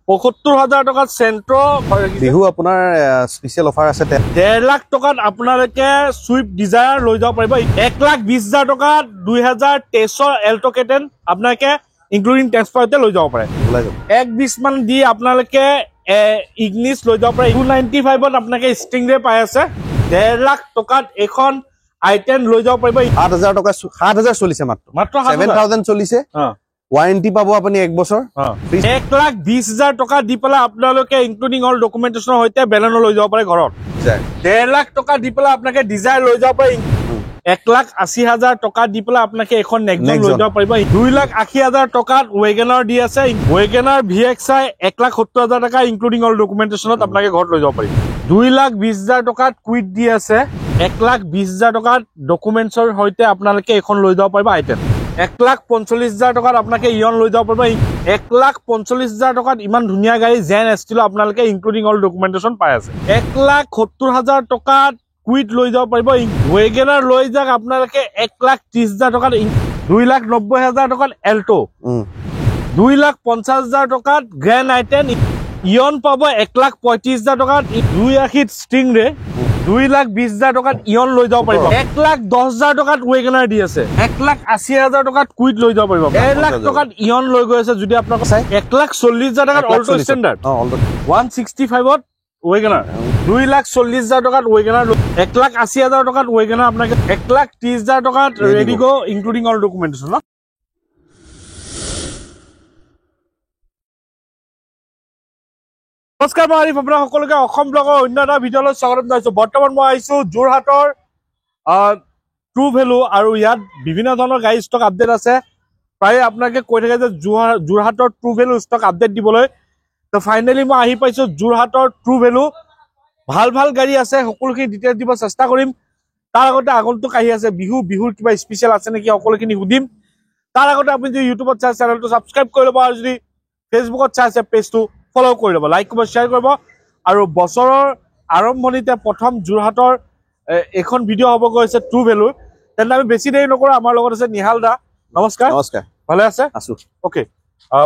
৭৫,০০০ টকাত চেন্ট্ৰ বিহু আপোনাৰ special offer আছে ১.৫ লাখ টকাত আপোনালোকে সুইফট ডিজায়াৰ লৈ যাব পাৰিব ১,২০,০০০ টকাত ২০২৩ এল্টো কেটেন আপোনালোকে ইনক্লুডিং ট্ৰান্সফাৰতে লৈ যাব পাৰে ১,২০ মান দি আপোনালোকে ইগনিছ লৈ যাব পাৰে 295ত আপোনালোকে ষ্টিংৰে পাই আছে ১.৫ লাখ টকাত এখন আইটেন লৈ যাব পাৰিব ৭,০০০ টকা ৭,০০০ চলিছে মাত্ৰ ৭,০০০ চলিছে ওয়াৰেন্টি পাবো আপনি 1 বছৰ ১,২০,০০০ টকা দি পেলাই আপোনালোকে ইনক্লুডিং অল ডকুমেন্টেশনৰ সৈতে বেলেনো লৈ যাব পাৰে ঘৰত ১.৫ লাখ টকা দি পেলাই আপোনালোকে ডিজায়াৰ লৈ যাব পাৰে ১,৮০,০০০ টকা দি পেলাই আপোনালোকে এখন নেক্সন লৈ যাব পাৰিব ২,৮০,০০০ টকাত ৱেগনাৰ দি আছে ৱেগনাৰ VXI ১,৭০,০০০ টকা ইনক্লুডিং অল ডকুমেন্টেশনত আপোনালোকে ঘৰত লৈ যাব পাৰিব ২,২০,০০০ টকাত কুইট দি আছে ১,২০,০০০ টকাত ডকুমেন্টছৰ সৈতে আপোনালোকে এখন লৈ যাব পাৰিব আইটেম ১,৪৫,০০০ টকাত আপোনালোকে ইয়ন লৈ যাব পাৰিব ১,৪৫,০০০ টকাত ইমান ধুনীয়া গাড়ী জেন এষ্টিল আপোনালোকে ইনক্লুডিং অল ডকুমেন্টেশন পাই আছে ১,৭০,০০০ টকাত কুইট লৈ যাব পাৰিব ৱেগনাৰ লৈ যাক আপোনালোকে ১,৩০,০০০ টকাত ২,৯০,০০০ টকাত এল্টো ২,৫০,০০০ টকাত গ্ৰেণ্ড আইটেন ইয়ন পাব ১,৩৫,০০০ টকাত ২৮ ষ্টিংৰে ২,২০,০০০ টকাত ইয়ন লৈ যাব পাৰিব ১,১০,০০০ টকাত ৱেগনাৰ দি আছে ১,৮০,০০০ টকাত কুইট লৈ যাব পাৰিব ১.৫ লাখ টকাত ইয়ন লৈ গৈ আছে যদি আপোনাক ১,৪০,০০০ টকাত অল্টো ষ্টেণ্ডাৰ্ড 165ত ৱেগনাৰ ২,৪০,০০০ টকাত ৱেগনাৰ ১,৮০,০০০ টকাত ৱেগনাৰ আপোনাক ১,৩০,০০০ টকাত ৰেডিগো ইনক্লুডিং অল ডকুমেন্টেশন নমস্কাৰ মই আৰিফ আপোনাক সকলোকে অসম ব্লগৰ অন্য এটা ভিডিঅ'লৈ স্বাগতম জনাইছো বৰ্তমান মই আহিছো যোৰহাটৰ ট্ৰু ভেলু আৰু ইয়াত বিভিন্ন ধৰণৰ গাড়ী ষ্টক আপডেট আছে প্ৰায় আপোনালোকে কৈ থাকে যে যোৰহাটৰ ট্ৰু ভেলু ষ্টক আপডেট দিবলৈ তো ফাইনেলি মই আহি পাইছো যোৰহাটৰ ট্ৰু ভেলু ভাল ভাল গাড়ী আছে সকলোখিনি ডিটেইলছ দিব চেষ্টা কৰিম তাৰ আগতে আগন্তুক আহি আছে বিহুৰ কিবা স্পেচিয়েল আছে নেকি সকলোখিনি সুধিম তাৰ আগতে আপুনি যদি ইউটিউবত চাই চেনেলটো সাবস্ক্ৰাইব কৰি ল'ব আৰু যদি ফেচবুকত চাইছে পেজটো ফলো কৰি ল'ব লাইক কৰিব শ্বেয়াৰ কৰিব আৰু বছৰৰ আৰম্ভণিতে প্ৰথম যোৰহাটৰ এখন ভিডিঅ' হ'ব গৈছে ট্ৰু ভেলু তেন্তে আমি বেছি দেৰি নকৰো আমাৰ লগত আছে নিহাল দা নমস্কাৰ নমস্কাৰ ভালে আছে আছো ওকে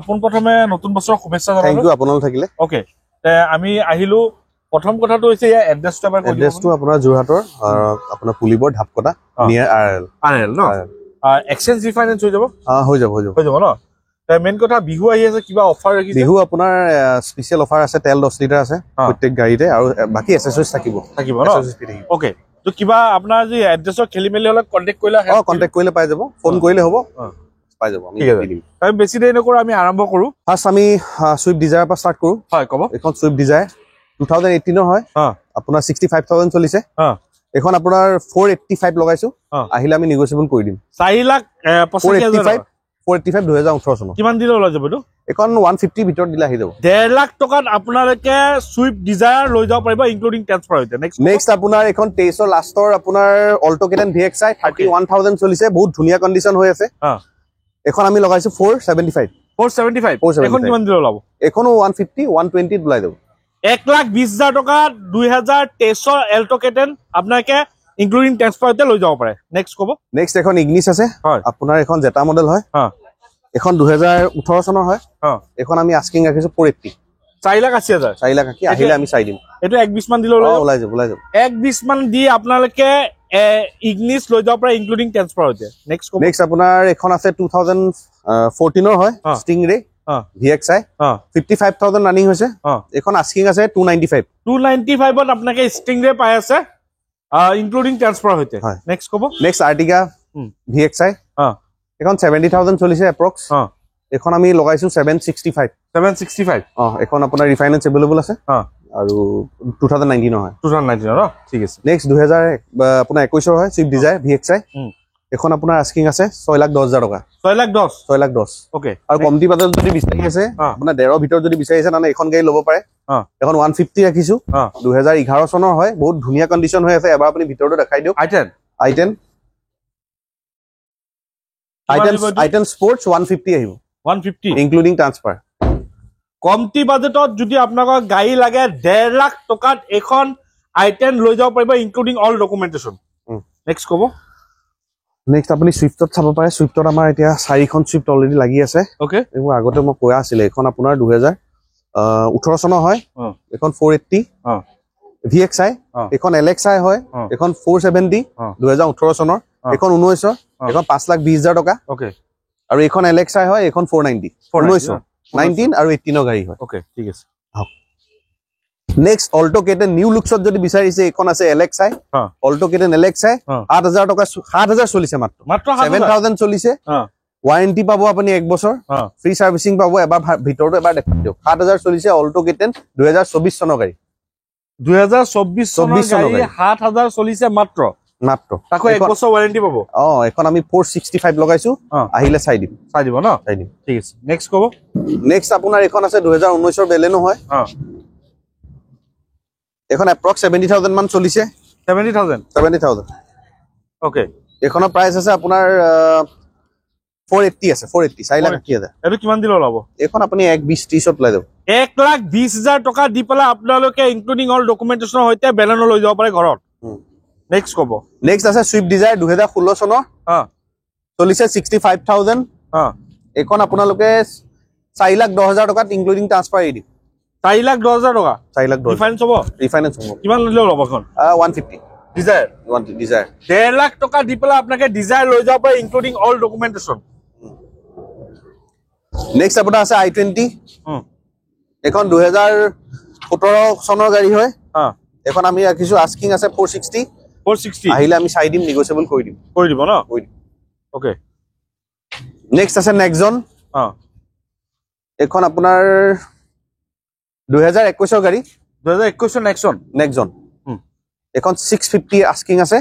পোন প্ৰথমে নতুন বছৰৰ শুভেচ্ছা জনালো থ্যাংক ইউ আপোনালৈ থাকিলে ওকে তে আমি আহিলো প্ৰথম কথাটো হৈছে ইয়া এড্ৰেছটো আমাৰ এড্ৰেছটো আপোনাৰ যোৰহাটৰ আপোনাৰ পুলিবৰ ঢাপকটা নিয়াৰ আৰএল ন এক্সচেঞ্জ ৰিফাইনেন্স হৈ যাব হৈ যাব ন মেইন কথা বিহু আহি আছে কিবা অফাৰ ৰাখিছে বিহু আপোনাৰ স্পেচিয়েল অফাৰ আছে তেল 10 লিটাৰ আছে প্ৰত্যেক গাড়ীতে আৰু বাকি এসেসৰিজ থাকিব ন ওকে তো কিবা আপোনাৰ যি এড্ৰেছৰ খেলিমেলি হলে কন্টাক্ট কৰিলে পাই যাব ফোন কৰিলে হ'ব পাই যাব ঠিক আছে আমি বেছি দেৰি নকৰো আমি আৰম্ভ কৰো ফাৰ্স্ট আমি সুইফট ডিজায়াৰ পৰা ষ্টাৰ্ট কৰো হয় কব এখন সুইফট ডিজায়াৰ 2018 হয় আপোনাৰ 65,000 চলিছে এখন আপোনাৰ 485 লগাইছো আহিলে আমি নেগোচিয়েবল কৰি দিম 4,85,000 485 2018 চন কিমান দিলে ওলাই যাব এটো এখন 150 ভিতৰত দিলে আহি যাব 1.5 লাখ টকাত আপোনালোকে সুইফট ডিজায়াৰ লৈ যাব পাৰিব ইনক্লুডিং ট্ৰান্সফাৰ হৈছে নেক্সট আপোনাৰ এখন 23 ৰ লাষ্টৰ আপোনাৰ অল্টো কেটেন VXI 31,000 চলিছে বহুত ধুনীয়া কন্ডিশন হৈ আছে এখন আমি লগাইছো 475 এখন কিমান দিলে ওলাব এখন 150 120 ওলাই যাব 1,20,000 টকাত 2023 এল্টো কেটেন আপোনালোকে ইনক্লুডিং ট্ৰান্সফাৰতে লৈ যাব পাৰে নেক্সট এখন ইগনিছ আছে আপোনাৰ এখন জেটা মডেল হয় এখন 2018 চনৰ হয় এখন আমি আস্কিং ৰাখিছো 480 4,80,000 আহিলে আমি চাই দিম এটো 120 মান দিলে ওলাই যাব 120 মান দি আপোনালোকে ইগনিছ লৈ যাব পাৰে ইনক্লুডিং ট্ৰান্সফাৰতে নেক্সট আপোনাৰ এখন আছে 2014 ৰ হয় ষ্টিংৰে VXI 55,000 ৰানিং হৈছে এখন আস্কিং আছে 295 ত আপোনালোকে ষ্টিংৰে পাই আছে ইনক্লুডিং ট্ৰান্সফাৰ হইতে নেক্সট আৰ্টিকা VXI এখন 70,000 চলিছে এপ্ৰক্স এখন আমি লগাইছো 765 এখন আপোনাৰ ৰিফাইনেন্স এভেইলেবল আছে আৰু 2019 হয় 2019 ঠিক আছে নেক্সট 2000 আপোনাৰ 21 ৰ হয় সুইফট ডিজায়াৰ VXI এখন আপোনাৰ আস্কিং আছে 6,10,000 টকা 6,10 ওকে আৰু কমতি বাজেট যদি বিচাৰি আছে আপোনাৰ 1.5 ভিতৰত যদি বিচাৰি আছে না এখন গাড়ী ল'ব পাৰে এখন 150 ৰাখিছো 2011 চনৰ হয় বহুত ধুনীয়া কন্ডিশন হৈ আছে এবাৰ আপুনি ভিতৰটো দেখাই দিও আইটেন স্পৰ্টছ 150 আহিব 150 ইনক্লুডিং ট্ৰান্সফাৰ কমতি বাজেটত যদি আপোনাক গাড়ী লাগে 1.5 লাখ টকাত এখন আইটেন লৈ যাব পাৰিব ইনক্লুডিং অল ডকুমেন্টেশন নেক্সট আপুনি সুইফটত চাব পাৰে সুইফটত আমাৰ এতিয়া 4খন সুইফট অলৰেডি লাগি আছে ওকে এইবোৰ আগতে মই কোৱা আছিল এখন আপোনাৰ 18 চনৰ হয় এখন 480 VXI এখন LXI হয় এখন 470 2018 চনৰ এখন 19 এখন 5,20,000 টকা ওকে আৰু এখন LXI হয় এখন 490 19 19 আৰু 18 গাড়ী হয় ওকে ঠিক আছে নেক্সট অল্টো কেটেন নিউ লুকছত যদি বিচাৰিছে এখন আছে LXI অল্টো কেটেন LXI 7,000 টকা 7,000 চলিছে মাত্ৰ 7,000 চলিছে ওয়াৰেন্টি পাবো আপুনি 1 বছৰ ফ্ৰী সাৰ্ভিসিং পাবো এবাৰ ভিতৰটো এবাৰ দেখাই দিও 7,000 চলিছে অল্টো কেটেন 2024 চনৰ গাড়ী 2024 চনৰ গাড়ী 7,000 চলিছে মাত্ৰ তাকো 1 বছৰ ওয়ারেন্টি পাবো এখন আমি 465 লগাইছো আহিলে চাই দিব ন চাই দিম ঠিক আছে নেক্সট কব নেক্সট আপোনাৰ এখন আছে 2019 ৰ বেলেনো হয় এখন এপ্ৰক্স 70,000 মান চলিছে 70,000 ওকে এখনৰ প্ৰাইস আছে আপোনাৰ 480 আছে 480 4,80,000 এটো কিমান দিলে ওলাব এখন আপুনি 1,20,30 ত লৈ যাব 1,20,000 টকা দি পেলা আপোনালোকে ইনক্লুডিং অল ডকুমেন্টেশনৰ হৈতে বেলেনো লৈ যাব পাৰে ঘৰত নেক্সট কব নেক্সট আছে সুইফট ডিজায়াৰ 2016 চনৰ চলিছে 65,000 এখন আপোনালোকে 4,10,000 টকাত ইনক্লুডিং ট্ৰান্সফাৰ এৰি 4,10,000 টকা 4,10,000 ৰিফাইনেন্স হ'ব কিমান লৈ ল'ব এখন 150 ডিজায়াৰ 1.5 লাখ টকা দি পেলা আপোনাকে ডিজায়াৰ লৈ যাব পাৰে ইনক্লুডিং অল ডকুমেন্টেশন নেক্সট আপোনাৰ আছে i20 এখন 2017 চনৰ গাড়ী হয় এখন আমি ৰাখিছো আস্কিং আছে 460 আহিলে আমি চাই দিম নেগোশিয়েবল কৰি দিব ন ওকে নেক্সট আছে নেক্সন এখন আপোনাৰ 2021 ৰ গাড়ী 2021 নেক্সন এখন 650 আস্কিং আছে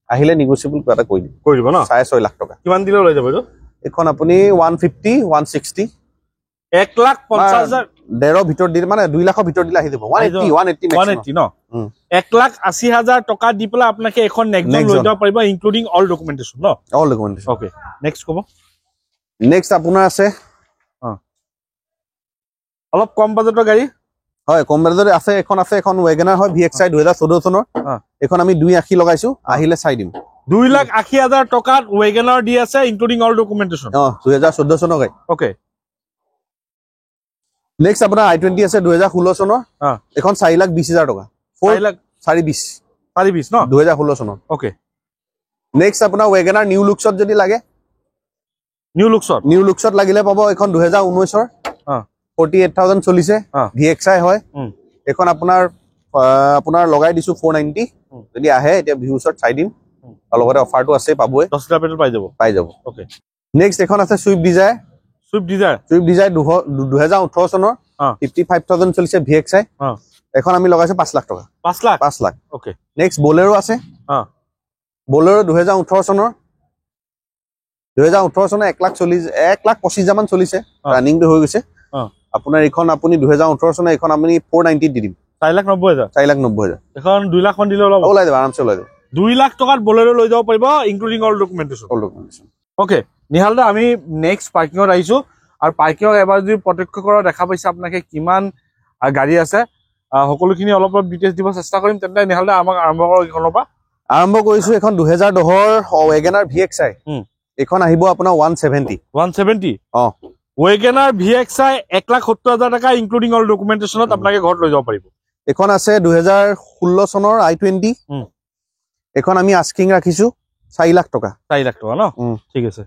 আহিলে নেগোশিয়েবল কিবা এটা কৰি দিব ন 6.5 লাখ টকা কিমান দিলে লৈ যাব এখন আপুনি 150 160 1,50,000 ডেৰ ভিতৰত দিলে মানে 2 লাখৰ ভিতৰত দিলে আহি যাব 180 ন 1,80,000 টকা দি পেলা আপোনাকে এখন নেক্সন লৈ যাব পাৰিব ইনক্লুডিং অল ডকুমেন্টেশন ন অল ডকুমেন্টেশন ওকে নেক্সট কব নেক্সট আপোনাৰ আছে অলপ কম বাজেটৰ গাড়ী হয় কম বাজেটৰ আছে এখন ওয়েগনাৰ হয় VXI 2014 চনৰ এখন আমি 280 লগাইছো আহিলে চাই দিম 2,80,000 টকাত ওয়েগনাৰ দি আছে ইনক্লুডিং অল ডকুমেন্টেশন 2014 চনৰ গাড়ী ওকে নেক্সট আপোনাৰ i20 আছে 2016 চনৰ এখন 4,20,000 টকা 4,20 ন 2016 চনৰ ওকে নেক্সট আপোনাৰ ওয়েগনাৰ নিউ লুকছত যদি লাগে নিউ লুকছত লাগিলে পাব এখন 2019 ৰ 48,000 চলিছে VXI হয় এখন আপোনাৰ লগাই দিছো 490 যদি আহে এতিয়া ভিউছত চাই দিম আৰু লগতে অফাৰটো আছে পাবই 10 পেট্ৰল পাই যাব ওকে নেক্সট এখন আছে সুইফট ডিজায়াৰ 2018 চনৰ 55,000 চলিছে VXI এখন আমি লগাইছো 5 লাখ টকা 5 লাখ ওকে নেক্সট বলেৰো আছে বলেৰো 2018 চনৰ 1,25,000 মান চলিছে ৰানিংটো হৈ গৈছে আপোনাৰ এখন আপুনি 2018 চনৰ এখন আমি 490 দি দিম 4,90,000 এখন 2 লাখ মান দিলে ওলাই যাব আৰামছে ওলাই যাব 2 লাখ টকাত বলেৰো লৈ যাব পাৰিব ইনক্লুডিং অল ডকুমেন্টেশন ওকে নিহালদা আমি নেক্সট পাৰ্কিংত আহিছো আৰু পাৰ্কিংত এবাৰ যদি প্ৰত্যক্ষ কৰা দেখা পাইছে আপোনাকে কিমান গাড়ী আছে সকলোখিনি অলপ ডিটেইলছ দিব চেষ্টা কৰিম তেন্তে নিহালদা আমাক আৰম্ভ কৰক এইখনৰ পৰা আৰম্ভ কৰিছো এখন 2010 ৰ ওয়েগনাৰ VXI এখন আহিব আপোনাৰ 170 ওয়েগনাৰ VXI 1,70,000 টকা ইনক্লুডিং অল ডকুমেন্টেশনত আপোনাকে ঘৰত লৈ যাব পাৰিব এখন আছে 2016 চনৰ i20 এখন আমি আস্কিং ৰাখিছো 4 লাখ টকা ন ঠিক আছে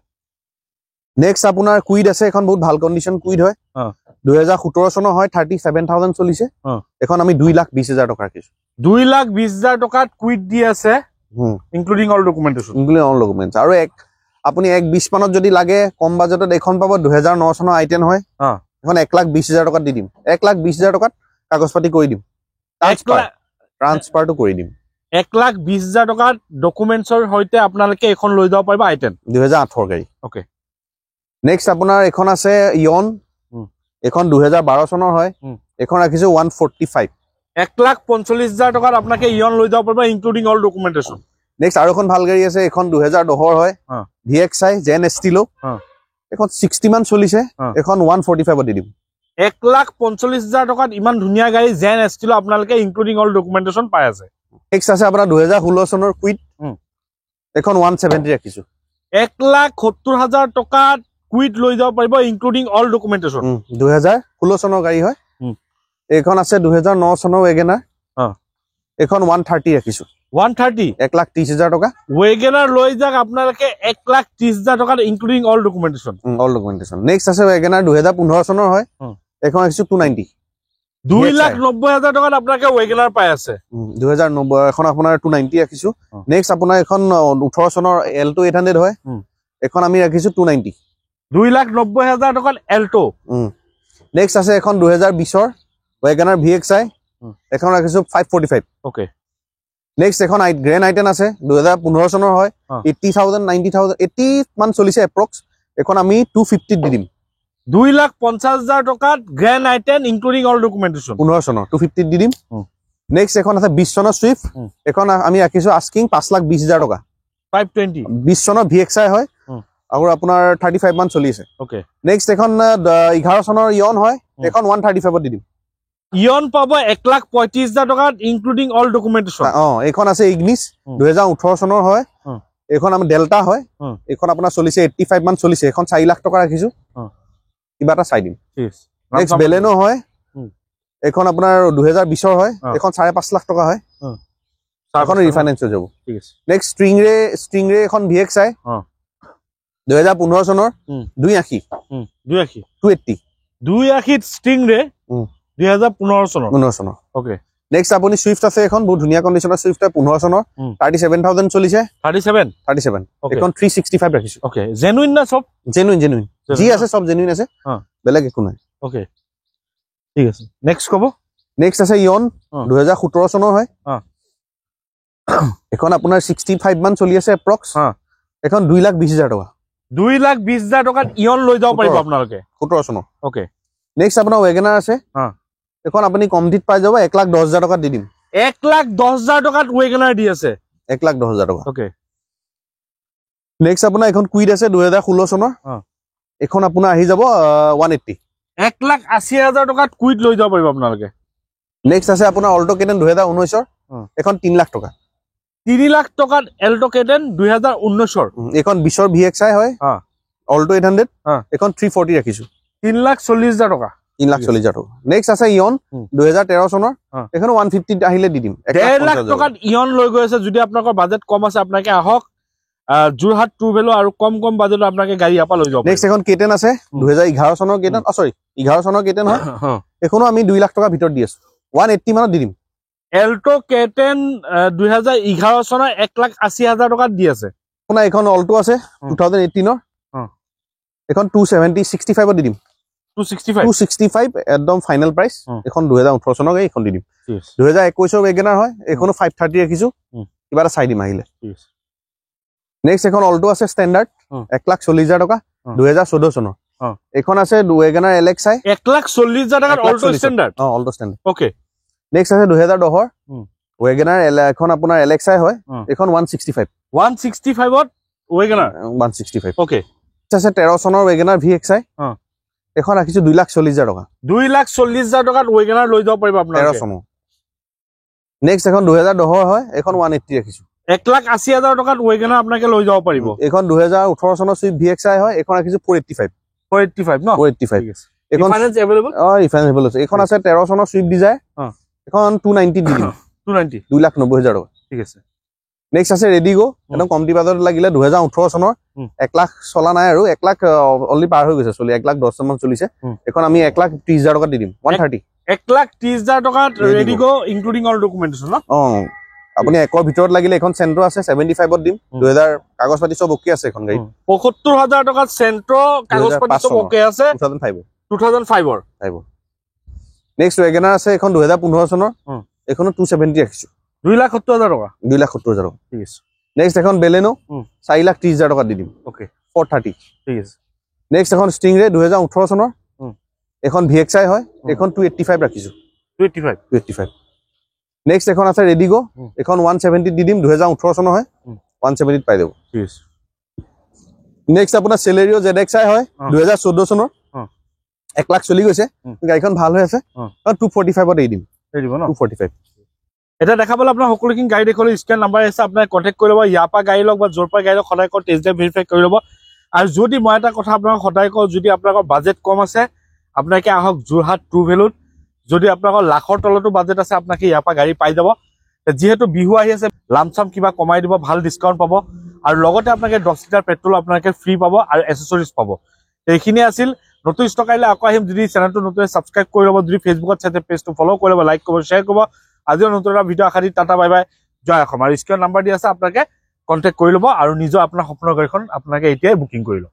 নেক্সট আপোনাৰ কুইড আছে এখন বহুত ভাল কন্ডিশন কুইড হয় 2017 চনৰ হয় 37,000 চলিছে এখন আমি 2,20,000 টকা ৰাখিছো 2,20,000 টকাত কুইড দি আছে ইনক্লুডিং অল ডকুমেন্টেশন আৰু আপুনি 1,20 মানত যদি লাগে কম বাজেটত এখন পাব 2009 চনৰ i10 হয় এখন 1,20,000 টকাত দি দিম 1,20,000 টকাত কাগজ পাতি কৰি দিম ট্ৰান্সফাৰটো কৰি দিম 1,20,000 টকাত ডকুমেন্টছৰ সৈতে আপোনালোকে এখন লৈ যাব পাৰিব i10 2008 গাড়ী ওকে নেক্সট আপোনাৰ এখন আছে ইয়ন এখন 2012 চনৰ হয় এখন ৰাখিছো 145 1,45,000 টকাত আপোনাকে ইয়ন লৈ যাব পাৰিব ইনক্লুডিং অল ডকুমেন্টেশন নেক্সট আৰু এখন ভাল গাড়ী আছে এখন 2010 হয় VXI জেন এষ্টিলো এখন 60 মান চলিছে এখন 145 দি দিম 1,45,000 টকাত ইমান ধুনীয়া গাড়ী জেন এষ্টিলো আপোনালোকে ইনক্লুডিং অল ডকুমেন্টেশন পাই আছে নেক্সট আছে আপোনাৰ 2016 চনৰ কুইড এখন 170 ৰাখিছো 1,70,000 টকাত কুইট লৈ যাব পাৰিব ইনক্লুডিং অল ডকুমেন্টেশন 2016 চনৰ গাড়ী হয় এইখন আছে 2009 চনৰ ৱেগনাৰ এখন 130 ৰাখিছো 130 1,30,000 টকা ৱেগনাৰ লৈ যাক আপোনালোকে 1,30,000 টকা ইনক্লুডিং অল ডকুমেন্টেশন নেক্সট আছে ৱেগনাৰ 2015 চনৰ হয় এখন ৰাখিছো 290 2,90,000 টকাত আপোনালোকে ৱেগনাৰ পাই আছে 2090 এখন আপোনাৰ 290 ৰাখিছো নেক্সট আপোনাৰ এখন 18 চনৰ Alto 800 হয় এখন আমি ৰাখিছো 290 2,90,000 টকাত Alto নেক্সট আছে এখন 2020 ৰ ৱেগনাৰ VXI এখন ৰাখিছো 545 ওকে নেক্সট এখন গ্ৰেণ্ড আইটেন আছে 2015 চনৰ হয় 80,000 90,000 80 মান চলিছে এপ্ৰক্স এখন আমি 250 দি দিম 2,50,000 টকাত গ্ৰেণ্ড আইটেন ইনক্লুডিং অল ডকুমেন্টেশন 15 চনৰ 250 দি দিম নেক্সট এখন আছে 20 চনৰ সুইফট এখন আমি ৰাখিছো আস্কিং 5,20,000 টকা 520 20 চনৰ VXI হয় আৰু আপোনাৰ 35 মান চলি আছে ওকে নেক্সট এখন 11 চনৰ ইয়ন হয় এখন 135 দি দিম ইয়ন পাব 1,35,000 টকাত ইনক্লুডিং অল ডকুমেন্টেশন এইখন আছে ইগনিছ 2018 চনৰ হয় এইখন আমি ডেল্টা হয় এইখন আপোনাৰ চলিছে 85 মান চলিছে এখন 4 লাখ টকা ৰাখিছো কিবা এটা চাই দিম নেক্সট বেলেনো হয় এইখন আপোনাৰ 2020 ৰ হয় এইখন 5.5 লাখ টকা হয় এখন ৰিফাইনেন্স হৈ যাব ঠিক আছে নেক্সট ষ্ট্ৰিংৰে এখন VXI 2015 চনৰ 280 ষ্ট্ৰিংৰে 2015 চনৰ ওকে নেক্সট আপুনি সুইফট আছে এখন বহুত ধুনীয়া কণ্ডিচনৰ সুইফট 15 চনৰ 37,000 চলিছে 37 এখন 365 ৰাখিছো ওকে জেনুইন না সব জেনুইন জি আছে সব জেনুইন আছে বেলেগ একো নাই ওকে ঠিক আছে নেক্সট কব নেক্সট আছে ইয়ন 2017 চনৰ হয় এখন আপোনাৰ 65 মান চলি আছে এপ্ৰক্স এখন 2,20,000 টকা 2,20,000 টকাত ইয়ন লৈ যাব পাৰিব আপোনালোকে 17 চনৰ ওকে নেক্সট আপোনাৰ ৱেগনাৰ আছে এখন আপুনি কমপ্লিট পাই যাব 1,10,000 টকা দি দিম 1,10,000 টকাত ৱেগনাৰ দি আছে 1,10,000 টকা ওকে নেক্সট আপোনাৰ এখন কুইড আছে 2016 চনৰ এখন আপোনাৰ আহি যাব 180 1,80,000 টকাত কুইড লৈ যাব পাৰিব আপোনালোকে নেক্সট আছে আপোনাৰ অল্টো কেটেন 2019 ৰ এখন 3 লাখ টকা 3 লাখ টকাত এল্টো কেটেন 2019 ৰ এখন 20 ৰ VXI হয় অল্টো 800 এখন 340 ৰাখিছো 3,40,000 টকা 3,40,000 টকা নেক্সট আছে ইয়ন 2013 চনৰ এখন 150 আহিলে দি দিম 1 লাখ টকাত ইয়ন লৈ গৈ আছে যদি আপোনালোকৰ বাজেট কম আছে আপোনালোকে আহক জুৰহাট ট্ৰুভেলো আৰু কম বাজেটত আপোনালোকে গাড়ী আপা লৈ যাব নেক্সট এখন কেটেন আছে 2011 চনৰ কেটেন 11 চনৰ কেটেন হয় এখনো আমি 2 লাখ টকা ভিতৰত দি আছো 180 মানত দি দিম এল্টো কেটেন 2011 চনৰ 1,80,000 টকাত দি আছে আপোনাৰ এখন অল্টো আছে 2018 ৰ এখন 265 দি দিম 265 একদম ফাইনেল প্ৰাইচ এখন 2018 চনৰ গাড়ী এখন দি দিম 2021 ৰ ৱেগনাৰ হয় এখনো 530 ৰাখিছো কিবা এটা চাই দিম আহিলে নেক্সট এখন অল্টো আছে ষ্টেণ্ডাৰ্ড 1,40,000 টকা 2014 চনৰ এখন আছে ৱেগনাৰ LXI 1,40,000 টকাত Alto standard Alto standard okay next আছে 2010 ৱেগনাৰ এখন আপোনাৰ LXI হয় এখন 165 ত ৱেগনাৰ 165 ওকে আছে 13 চনৰ ৱেগনাৰ VXI এখন ৰাখিছো 2,40,000 টকা 2,40,000 টকাত ৱেগনাৰ লৈ যাব পাৰিব আপোনালোকে 13 চনৰ নেক্সট এখন 2010 হয় এখন 180 ৰাখিছো 1,80,000 টকাত ৱেগনাৰ আপোনালোকে লৈ যাব পাৰিব এখন 2018 চনৰ সুইফট VXI হয় এখন ৰাখিছো 485 ন 485 এখন ফাইনান্স এভেইলেবল আছে এখন আছে 13 চনৰ সুইফট ডিজায়াৰ এখন 290 দি দিম 2,90,000 টকা ঠিক আছে নেক্সট আছে ৰেডিগো একদম কমটি বাজেটত লাগিলে 2018 চনৰ 1 লাখ চলা নাই আৰু 1 লাখ অলৰেডি পাৰ হৈ গৈছে চলি 1,10,000 মান চলিছে এখন আমি 1,30,000 টকা দি দিম 130 1,30,000 টকাত ৰেডিগো ইনক্লুডিং অল ডকুমেন্টেশন ন আপুনি একৰ ভিতৰত লাগিলে এখন চেন্ট্ৰ আছে 75 ত দিম 2000 কাগজ পাতি সব ওকে আছে এখন গাড়ী 75,000 টকাত চেন্ট্ৰ কাগজ পাতি সব ওকে আছে 2005 ৰ নেক্সট ৱেগনাৰ আছে এখন 2015 চনৰ এখনো 270 ৰাখিছো 2,70,000 টকা 2,70,000 টকা ঠিক আছে নেক্সট এখন বেলেনো 4,30,000 টকা দি দিম ওকে 430 ঠিক আছে নেক্সট এখন ষ্টিংৰে 2018 চনৰ এখন VXI হয় এখন 285 ৰাখিছো 285 নেক্সট এখন আছে ৰেডিগো এখন 170 দি দিম 2018 চনৰ হয় 170 পাই দেব ঠিক আছে নেক্সট আপোনাৰ সেলেৰিও ZXI হয় 2014 চনৰ 1 লাখ চলি গৈছে গাড়ীখন ভাল হৈ আছে 245 ত দিম ন 245 এটা দেখাবলৈ আপোনাৰ সকলোখিনি গাড়ী দেখলে স্ক্যান নাম্বাৰ আছে আপোনাৰ কন্টাক্ট কৰি লব ইয়াৰ পৰা গাড়ী লওক বা জোৰ পৰা গাড়ী লওক সদায় টেষ্ট ড্ৰাইভ ভেৰিফাই কৰি লব আৰু যদি মই এটা কথা আপোনালোকক সদায় কওঁ, যদি আপোনালোকৰ বাজেট কম আছে আপোনালোকে আহক যোৰহাট ট্ৰু ভেলুত। যদি আপোনালোকৰ লাখৰ তলতো বাজেট আছে আপোনালোকে ইয়াৰ পৰা গাড়ী পাই যাব। যিহেতু বিহু আহি আছে লামচাম কিবা কমাই দিব, ভাল ডিছকাউণ্ট পাব আৰু লগতে আপোনালোকে 10 লিটাৰ পেট্ৰল আপোনালোকে ফ্ৰী পাব আৰু এচেছৰিজ পাব। এইখিনি আছিল নতুন ষ্টক আহিলে আকৌ আহিম। যদি চেনেলটো নতুন ছাবস্ক্ৰাইব কৰি ল'ব, যদি ফেচবুকত চাইছে পেজটো ফ'ল' কৰি ল'ব, লাইক কৰিব, শ্বেয়াৰ কৰিব। আজিও নতুন এটা ভিডিঅ' আশা দি টাটা বাই বাই, জয় অসম। আৰু স্ক্ৰীনৰ নাম্বাৰ দি আছে আপোনালোকে কণ্টেক্ট কৰি ল'ব আৰু নিজৰ আপোনাৰ সপোনৰ গাড়ীখন আপোনালোকে এতিয়াই বুকিং কৰি লওক।